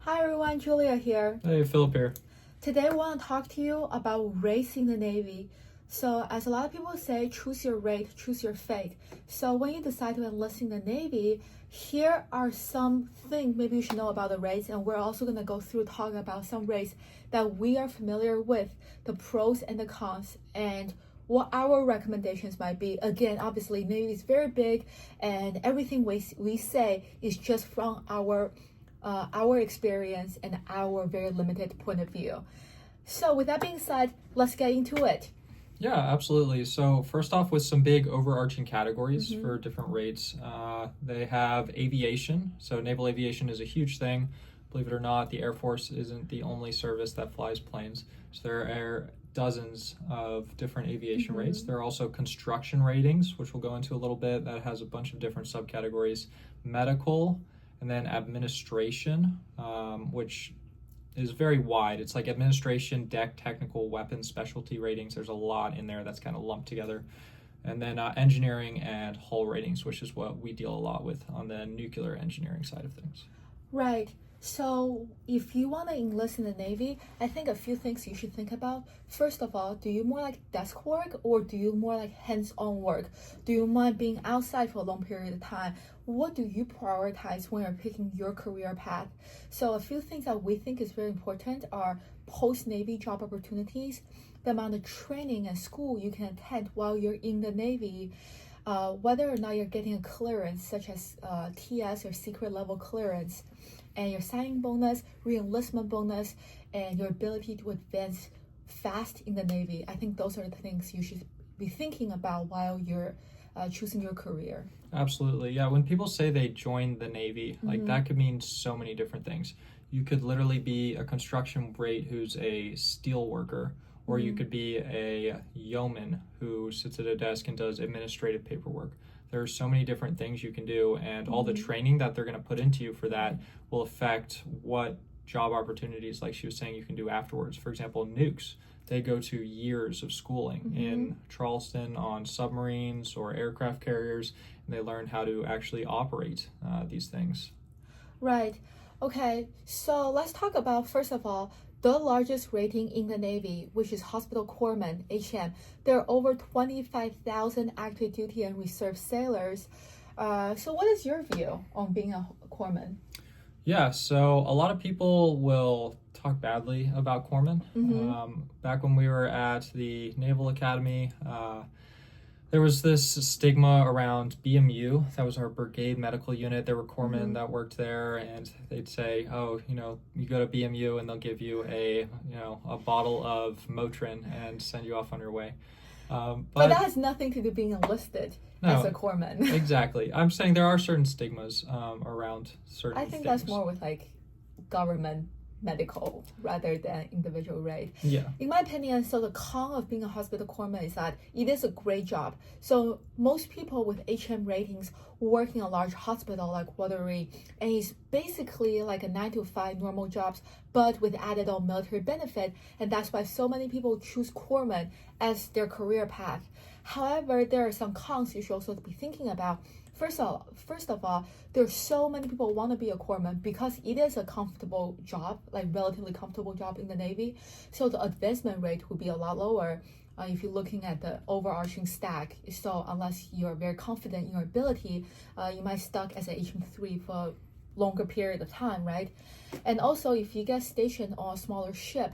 Hi everyone, Julia here. Hey, Philip here. Today I want to talk to you about race in the Navy. So as a lot of people say, choose your rate, choose your fate. So when you decide to enlist in the Navy, here are some things maybe you should know about the rates, and we're also going to go through talking about some rates that we are familiar with, the pros and the cons, and what our recommendations might be. Again, obviously Navy is very big, and everything we say is just from our experience and our very limited point of view. So with that being said, let's get into it. Yeah, absolutely. So first off, with some big overarching categories for different rates, they have aviation. So naval aviation is a huge thing. Believe it or not, the Air Force isn't the only service that flies planes. So there are dozens of different aviation rates. There are also construction ratings, which we'll go into a little bit. That has a bunch of different subcategories. Medical, and then administration, which is very wide. It's like administration, deck, technical, weapons, specialty ratings. There's a lot in there that's kind of lumped together. And then engineering and hull ratings, which is what we deal a lot with on the nuclear engineering side of things. Right. So if you want to enlist in the Navy, I think a few things you should think about. First of all, do you more like desk work or do you more like hands-on work? Do you mind being outside for a long period of time? What do you prioritize when you're picking your career path? So a few things that we think is very important are post-Navy job opportunities, the amount of training and school you can attend while you're in the Navy, whether or not you're getting a clearance such as TS or secret level clearance, and your signing bonus, re-enlistment bonus, and your ability to advance fast in the Navy. I think those are the things you should be thinking about while you're choosing your career. Absolutely. Yeah, when people say they joined the Navy, like that could mean so many different things. You could literally be a construction rate who's a steel worker, or you could be a yeoman who sits at a desk and does administrative paperwork. There are so many different things you can do, and all the training that they're going to put into you for that will affect what job opportunities, like she was saying, you can do afterwards. For example, nukes, they go to years of schooling in Charleston on submarines or aircraft carriers, and they learn how to actually operate these things. Right. Okay, so let's talk about, first of all, the largest rating in the Navy, which is Hospital Corpsman, HM. There are over 25,000 active duty and reserve sailors. So what is your view on being a corpsman? Yeah, so a lot of people will talk badly about corpsmen. Back when we were at the Naval Academy, there was this stigma around BMU. That was our brigade medical unit. There were corpsmen that worked there, and they'd say, "Oh, you go to BMU, and they'll give you a bottle of Motrin and send you off on your way." But that has nothing to do being enlisted as a corpsman. Exactly. I'm saying there are certain stigmas around certain I think things. that's more with like government medical rather than individual rate. Yeah. In my opinion, so the con of being a hospital corpsman is that it is a great job. So most people with HM ratings work in a large hospital like Walter Reed, and it's basically like a 9 to 5 normal jobs, but with added on military benefit, and that's why so many people choose corpsman as their career path. However, there are some cons you should also be thinking about. First of all, there's so many people want to be a corpsman because it is a comfortable job, like relatively comfortable job in the Navy. So the advancement rate would be a lot lower if you're looking at the overarching stack. So unless you're very confident in your ability, you might stuck as an HM3 for a longer period of time, right? And also, if you get stationed on a smaller ship,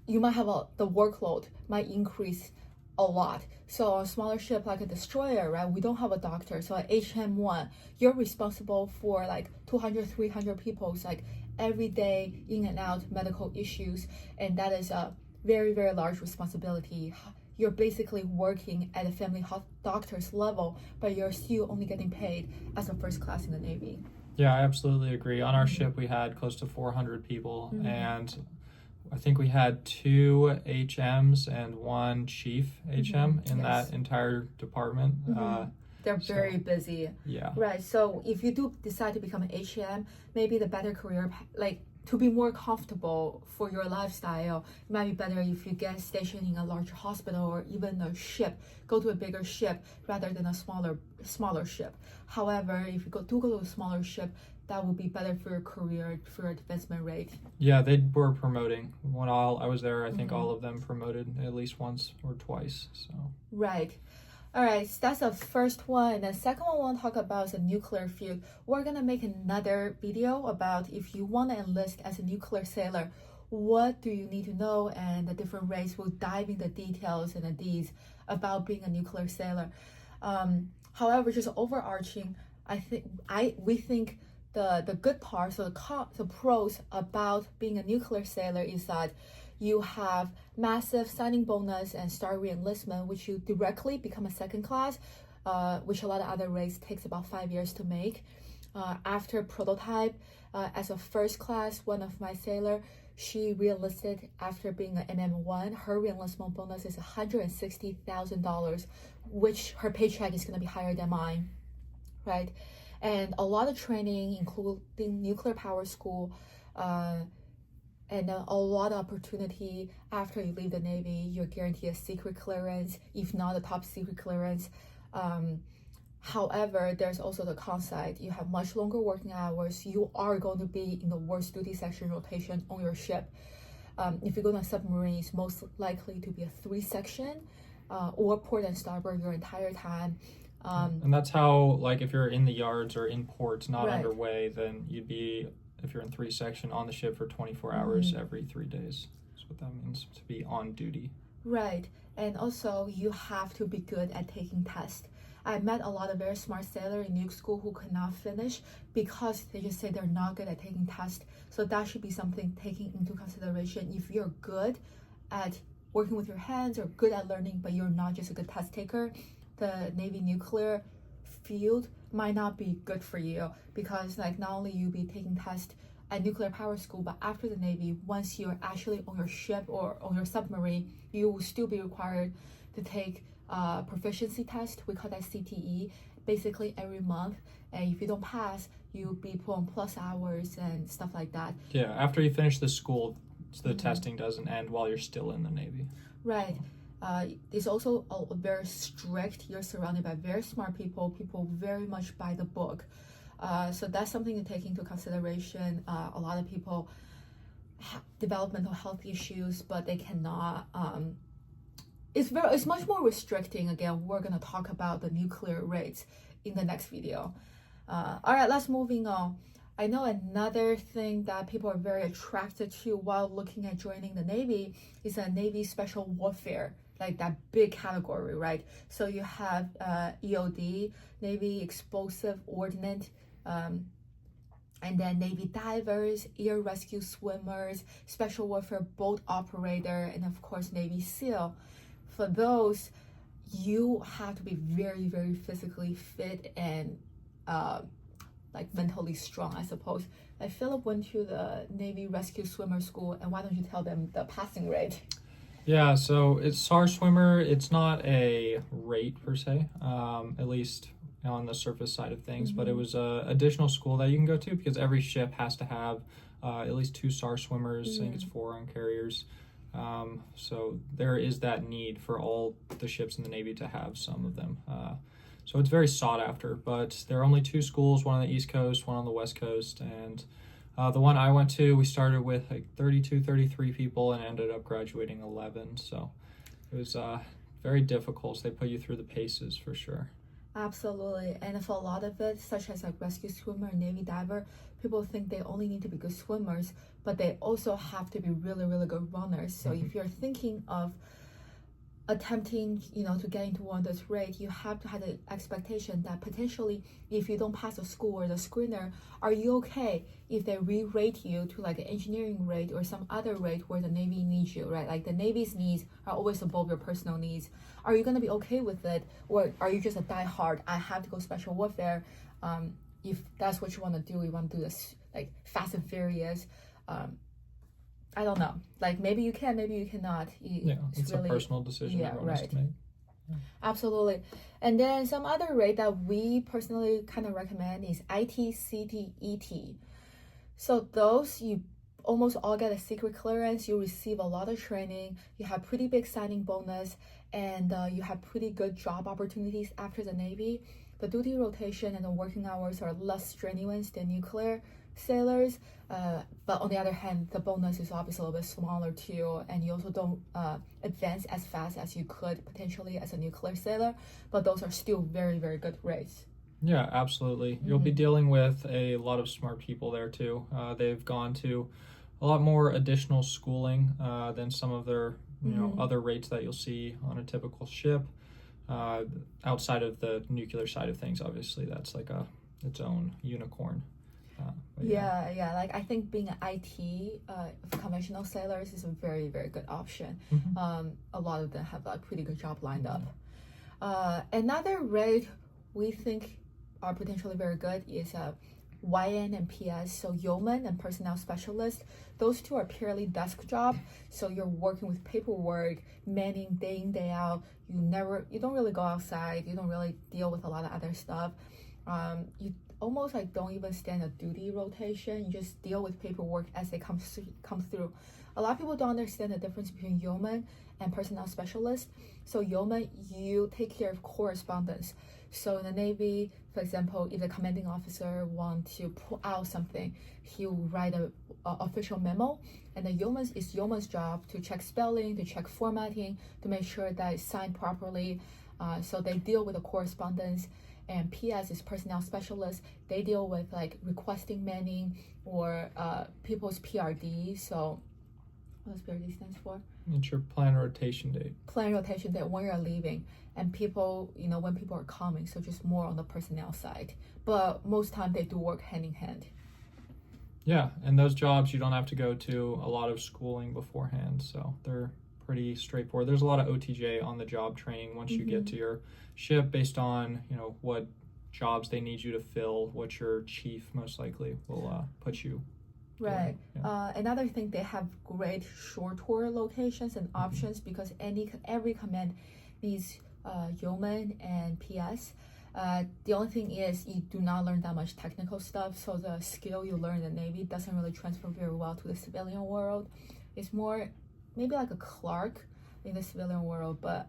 you might have the workload might increase a lot. So a smaller ship like a destroyer, right? We don't have a doctor. So at HM1, you're responsible for like 200, 300 people's like every day in and out medical issues. And that is a very, very large responsibility. You're basically working at a family doctor's level, but you're still only getting paid as a first class in the Navy. Yeah, I absolutely agree. On our ship, we had close to 400 people, and I think we had 2 HMs and 1 chief HM in that entire department. They're very busy. Yeah. Right. So if you do decide to become an HM, maybe the better career, like to be more comfortable for your lifestyle, it might be better if you get stationed in a larger hospital or even a ship, go to a bigger ship rather than a smaller ship. However, if you do go to a smaller ship, that would be better for your career, for your advancement rate? Yeah, they were promoting. When I was there, I think all of them promoted at least once or twice. So Right. All right, so that's the first one. And the second one I want to talk about is the nuclear field. We're going to make another video about if you want to enlist as a nuclear sailor, what do you need to know, and the different rates. We'll dive into details and the deeds about being a nuclear sailor. However, just overarching, we think the good parts, so the pros about being a nuclear sailor is that you have massive signing bonus and start re-enlistment, which you directly become a second class, which a lot of other rates takes about 5 years to make. After prototype, as a first class, one of my sailor, she re-enlisted after being an MM1. Her re-enlistment bonus is $160,000, which her paycheck is going to be higher than mine, right? And a lot of training, including nuclear power school, and a lot of opportunity after you leave the Navy. You're guaranteed a secret clearance, if not a top secret clearance. However, there's also the con side. You have much longer working hours. You are going to be in the worst duty section rotation on your ship. If you go on a submarine, it's most likely to be a 3-section or port and starboard your entire time. And that's how, like, if you're in the yards or in ports, not Right. underway, then you'd be, if you're in 3-section, on the ship for 24 hours every 3 days. That's what that means, to be on duty. Right. And also, you have to be good at taking tests. I met a lot of very smart sailors in nuke school who could not finish because they just say they're not good at taking tests. So that should be something taking into consideration. If you're good at working with your hands or good at learning, but you're not just a good test taker, the Navy nuclear field might not be good for you, because like not only you be taking tests at nuclear power school, but after the Navy, once you're actually on your ship or on your submarine, you will still be required to take proficiency test. We call that CTE, basically every month. And if you don't pass, you'll be put on plus hours and stuff like that. Yeah, after you finish the school, the testing doesn't end while you're still in the Navy. Right. It's also a very strict. You're surrounded by very smart people very much by the book. So that's something to take into consideration. A lot of people have developmental health issues, but they cannot. It's much more restricting. Again, we're gonna talk about the nuclear rates in the next video. All right, let's moving on. I know another thing that people are very attracted to while looking at joining the Navy is a Navy Special Warfare, like that big category, right? So you have EOD, Navy Explosive Ordnance, and then Navy divers, air rescue swimmers, special warfare boat operator, and of course Navy SEAL. For those, you have to be very, very physically fit and like mentally strong, I suppose. Like Philip went to the Navy Rescue Swimmer School, and why don't you tell them the passing rate? Yeah, so it's SAR swimmer. It's not a rate per se, at least on the surface side of things, but it was a additional school that you can go to because every ship has to have at least 2 SAR swimmers. I think it's 4 on carriers. So there is that need for all the ships in the Navy to have some of them. So it's very sought after, but there are only 2 schools, one on the East Coast, one on the West Coast, and the one I went to, we started with like 32, 33 people and ended up graduating 11. So it was very difficult. So they put you through the paces for sure. Absolutely. And for a lot of it, such as like rescue swimmer and Navy diver, people think they only need to be good swimmers, but they also have to be really, really good runners. So if you're thinking of attempting, to get into one of those rates, you have to have the expectation that potentially if you don't pass the school or the screener, are you okay if they re-rate you to like an engineering rate or some other rate where the Navy needs you, right? Like the Navy's needs are always above your personal needs. Are you going to be okay with it, or are you just a die-hard, I have to go special warfare? If that's what you want to do, you want to do this like Fast and Furious, I don't know. Like maybe you can, maybe you cannot. It's really a personal decision everyone has to make. Absolutely. And then some other rate that we personally kind of recommend is ITCTET. So those, you almost all get a secret clearance. You receive a lot of training. You have pretty big signing bonus, and you have pretty good job opportunities after the Navy. the duty rotation and the working hours are less strenuous than nuclear sailors. But on the other hand, the bonus is obviously a little bit smaller too, and you also don't advance as fast as you could potentially as a nuclear sailor. But those are still very, very good rates. Yeah, absolutely. You'll be dealing with a lot of smart people there too. They've gone to a lot more additional schooling than some of their other rates that you'll see on a typical ship. Outside of the nuclear side of things, obviously, that's like its own unicorn. Yeah. Like I think being an IT conventional sailors is a very, very good option. A lot of them have a pretty good job lined up. Another rate we think are potentially very good is YN and PS, so yeoman and personnel specialist. Those two are purely desk job, so you're working with paperwork, manning day in, day out. You don't really go outside, you don't really deal with a lot of other stuff. You almost like don't even stand a duty rotation, you just deal with paperwork as they come through. A lot of people don't understand the difference between yeoman and personnel specialist. So yeoman, you take care of correspondence. So in the Navy, for example, if the commanding officer wants to pull out something, he'll write a official memo, and the yeoman's job to check spelling, to check formatting, to make sure that it's signed properly. So they deal with the correspondence. And PS is personnel specialist. They deal with like requesting manning or people's PRD. So what does PRD stands for? It's your plan rotation date. Plan rotation date when you're leaving, and people, when people are coming. So just more on the personnel side. But most time they do work hand in hand. Yeah, and those jobs you don't have to go to a lot of schooling beforehand, so they're pretty straightforward. There's a lot of OTJ on the job training once you get to your ship based on what jobs they need you to fill, what your chief most likely will put you. Right. Another thing, they have great short tour locations and options because every command needs yeoman and PS. The only thing is you do not learn that much technical stuff, so the skill you learn in the Navy doesn't really transfer very well to the civilian world. It's more maybe like a clerk in the civilian world, but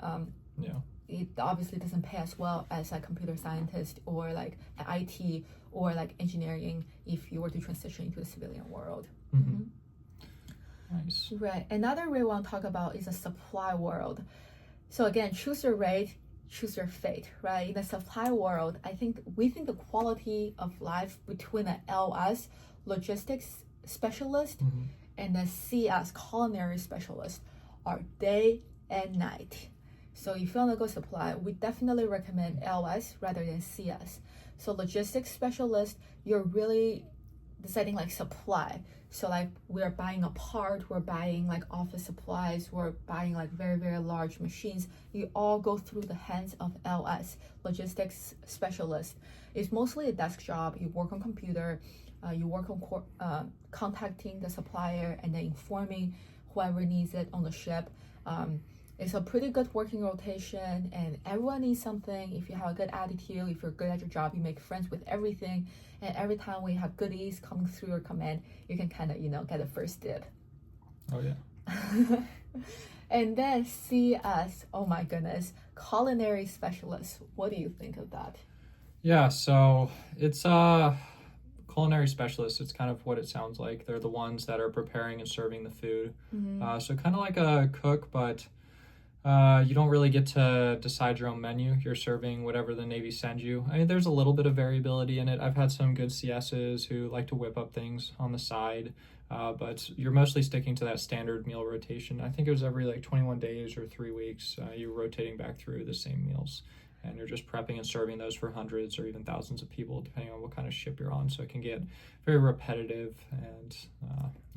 it obviously doesn't pay as well as a computer scientist or like an IT or like engineering if you were to transition into the civilian world. Nice. Right. Another rate we want to talk about is the supply world. So again, choose your rate, choose your fate, right? In the supply world, we think the quality of life between the LS, logistics specialist, and the CS, culinary specialist, are day and night. So if you want to go supply, we definitely recommend LS rather than CS. So logistics specialist, you're really deciding like supply. So like we're buying a part, we're buying like office supplies, we're buying like very, very large machines. You all go through the hands of LS, logistics specialist. It's mostly a desk job. You work on computer, you work on contacting the supplier and then informing whoever needs it on the ship. It's a pretty good working rotation, and everyone needs something. If you have a good attitude, if you're good at your job, you make friends with everything, and every time we have goodies coming through your command, you can kind of get a first dib. Oh yeah. And then CS, oh my goodness, culinary specialist. What do you think of that? Yeah, so it's culinary specialist. It's kind of what it sounds like. They're the ones that are preparing and serving the food. So kind of like a cook, but you don't really get to decide your own menu. You're serving whatever the Navy sends you. I mean, there's a little bit of variability in it. I've had some good CSs who like to whip up things on the side, but you're mostly sticking to that standard meal rotation. I think it was every like 21 days or 3 weeks, you're rotating back through the same meals. And you're just prepping and serving those for hundreds or even thousands of people, depending on what kind of ship you're on. So it can get very repetitive and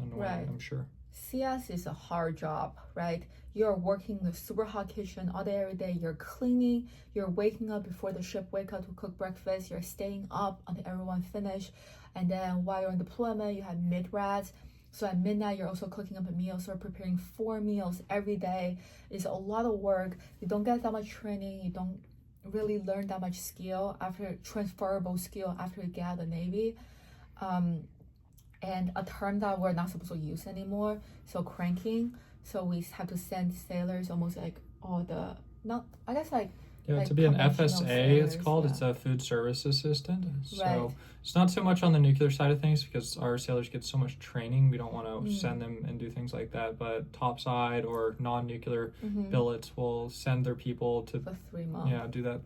annoying, right. I'm sure. CS is a hard job, right? You're working in the super hot kitchen all day, every day. You're cleaning. You're waking up before the ship wake up to cook breakfast. You're staying up until everyone finish. And then while you're in deployment, you have mid-rats. So at midnight, you're also cooking up a meal. So you're preparing 4 meals every day. It's a lot of work. You don't get that much training. You don't really learn that much transferable skill after you get out of the Navy. And a term that we're not supposed to use anymore, so cranking. So we have to send sailors almost like Yeah, like to be an conventional FSA, it's sailors, called. yeah. It's a food service assistant. So Right. it's not so much on the nuclear side of things because our sailors get so much training. We don't want to send them and do things like that. But topside or non-nuclear billets will send their people to For 3 months. do that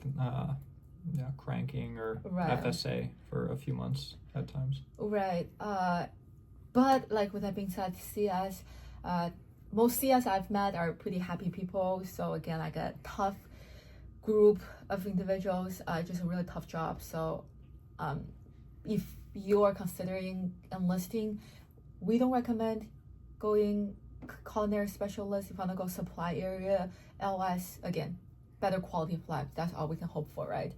cranking or Right. FSA for a few months at times. Right. But like with that being said, CS, most CS I've met are pretty happy people. So again, like a tough group of individuals, just a really tough job. So if you are considering enlisting, we don't recommend going culinary specialist. If you want to go supply area, LS, again, better quality of life. That's all we can hope for, right?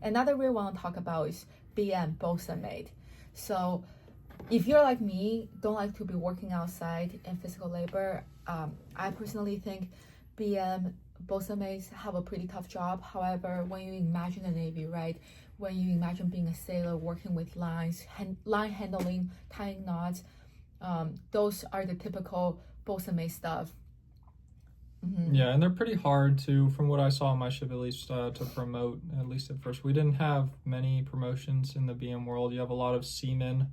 Another we want to talk about is BM, bosun mate. So if you're like me, don't like to be working outside in physical labor, I personally think BM, bosun mates have a pretty tough job. However, when you imagine the Navy, right, when you imagine being a sailor, working with lines, line handling, tying knots, those are the typical bosun mate stuff. Yeah, and they're pretty hard to, from what I saw on my ship at least, to promote, at least at first. We didn't have many promotions in the BM world. You have a lot of seamen,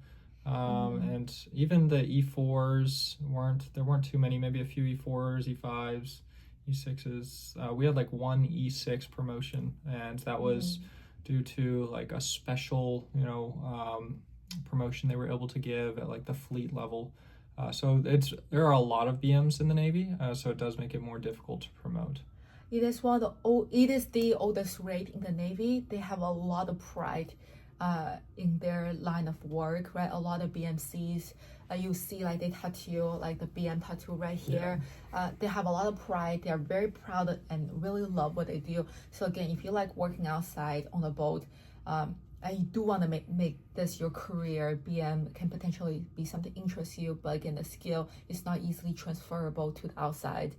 and even the E4s there weren't too many, maybe a few E4s, E5s, E6s. We had like one E6 promotion, and that was due to like a special, promotion they were able to give at like the fleet level. So there are a lot of BMs in the Navy, so it does make it more difficult to promote. It is the oldest rate in the Navy. They have a lot of pride in their line of work, right? A lot of BMCs, you see like they tattoo like the BM tattoo right here. They have a lot of pride. They are very proud and really love what they do. So again, if you like working outside on a boat, and you do want to make this your career, BM can potentially be something interests you, but again, the skill is not easily transferable to the outside.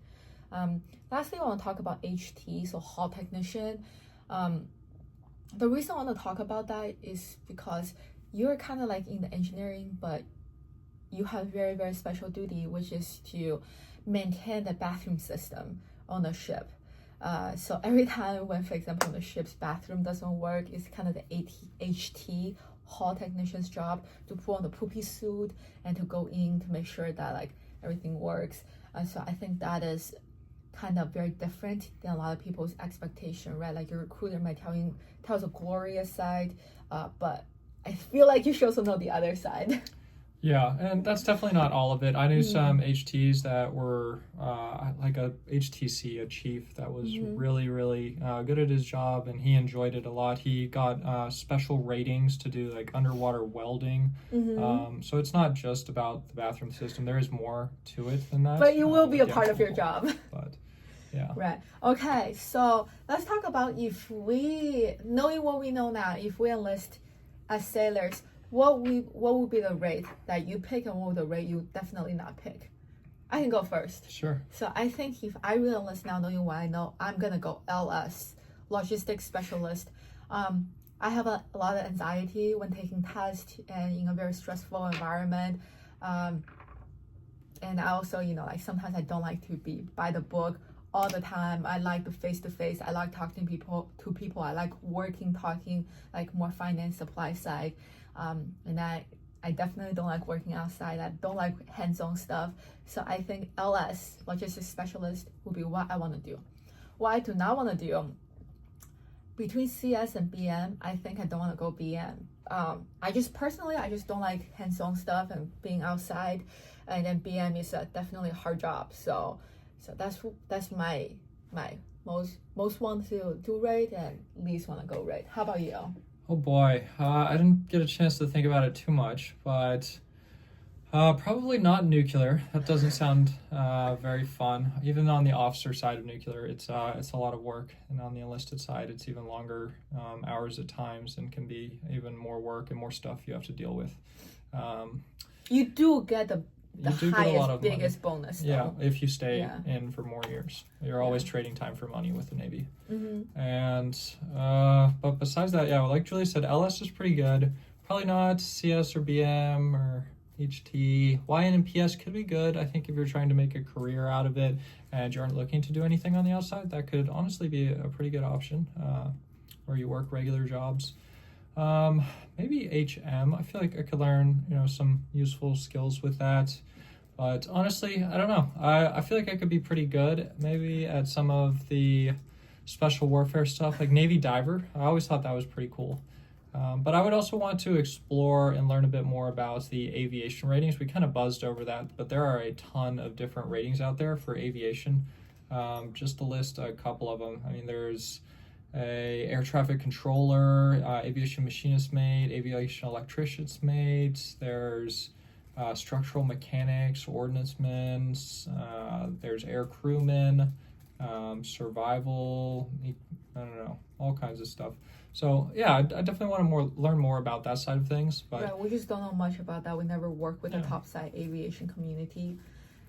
Lastly, I want to talk about HT, so hall technician. The reason I want to talk about that is because you're kind of like in the engineering, but you have very, very special duty, which is to maintain the bathroom system on the ship. So every time when, for example, the ship's bathroom doesn't work, it's kind of the HT, hall technician's job, to put on the poopy suit and to go in to make sure that like everything works. So I think that is kind of very different than a lot of people's expectation, right? Like your recruiter might tell the glorious side, but I feel like you should also know the other side. Yeah, and that's definitely not all of it. I knew some HTs that were like a HTC, a chief that was really, really good at his job, and he enjoyed it a lot. He got special ratings to do like underwater welding. So it's not just about the bathroom system. There is more to it than that. But it will be a part of your job. But yeah. Right. Okay, so let's talk about knowing what we know now, if we enlist as sailors, what would be the rate that you pick and what would the rate you definitely not pick? I can go first. Sure. So I think if I really enlist now, knowing what I know, I'm gonna go LS, logistics specialist. I have a lot of anxiety when taking tests and in a very stressful environment. And I also, like sometimes I don't like to be by the book all the time. I like the face-to-face. I like talking to people. I like talking like more finance supply side. And I definitely don't like working outside. I don't like hands-on stuff. So I think LS, logistics specialist, will be what I want to do. What I do not want to do, between CS and BM, I think I don't want to go BM. I just don't like hands-on stuff and being outside. And then BM is definitely a hard job. So that's my most want to do rate and least want to go rate. How about you? Oh boy, I didn't get a chance to think about it too much, but probably not nuclear. That doesn't sound very fun. Even on the officer side of nuclear, it's a lot of work, and on the enlisted side, it's even longer hours at times, and can be even more work and more stuff you have to deal with. You do get the highest, biggest money. bonus. Though. Yeah, if you stay in for more years, you're always trading time for money with the Navy. And but besides that, like Julie said, LS is pretty good. Probably not CS or BM or HT, YN, and PS could be good. I think if you're trying to make a career out of it and you aren't looking to do anything on the outside, that could honestly be a pretty good option, where you work regular jobs. Maybe HM. I feel like I could learn, some useful skills with that. But honestly, I don't know. I feel like I could be pretty good maybe at some of the special warfare stuff, like Navy diver. I always thought that was pretty cool. But I would also want to explore and learn a bit more about the aviation ratings. We kind of buzzed over that, but there are a ton of different ratings out there for aviation. Just to list a couple of them. I mean, there's a air traffic controller, aviation machinist mate, aviation electricians mate. There's structural mechanics, ordnance men. There's air crewmen, survival. I don't know, all kinds of stuff. So yeah, I definitely want to learn more about that side of things. But yeah, we just don't know much about that. We never worked with the topside aviation community,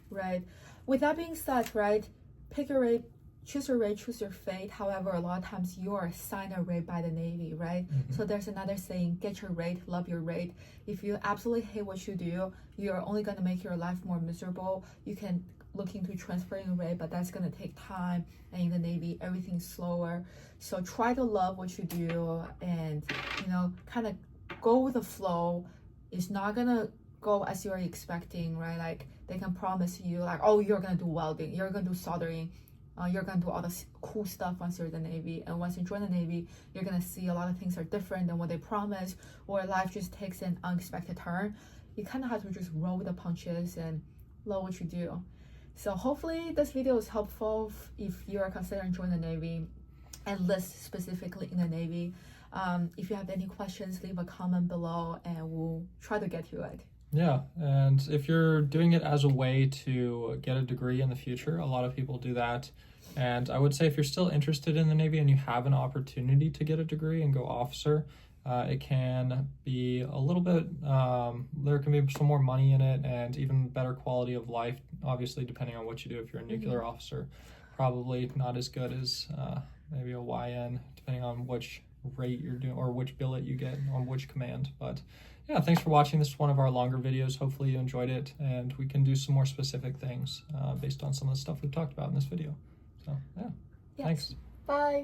right? With that being said, right, pick your rate, choose your rate, choose your fate. However, a lot of times you are assigned a rate by the Navy, right? So there's another saying, get your rate, love your rate. If you absolutely hate what you do, you're only going to make your life more miserable. You can look into transferring a rate, but that's going to take time, and in the Navy everything's slower. So try to love what you do and kind of go with the flow. It's not going to go as you're expecting, right? Like they can promise you like, oh, you're going to do welding, you're going to do soldering, you're going to do all this cool stuff once you're in the Navy. And once you join the Navy, you're going to see a lot of things are different than what they promise, or life just takes an unexpected turn. You kind of have to just roll with the punches and love what you do. So hopefully this video is helpful if you are considering joining the Navy and list specifically in the Navy. If you have any questions, leave a comment below and we'll try to get to it. Yeah, and if you're doing it as a way to get a degree in the future, a lot of people do that. And I would say if you're still interested in the Navy and you have an opportunity to get a degree and go officer, it can be a little bit, there can be some more money in it and even better quality of life, obviously, depending on what you do. If you're a nuclear officer, probably not as good as maybe a YN, depending on which rate you're doing or which billet you get on which command. But yeah, thanks for watching. This is one of our longer videos. Hopefully you enjoyed it, and we can do some more specific things based on some of the stuff we've talked about in this video. So yeah, yes. Thanks. Bye.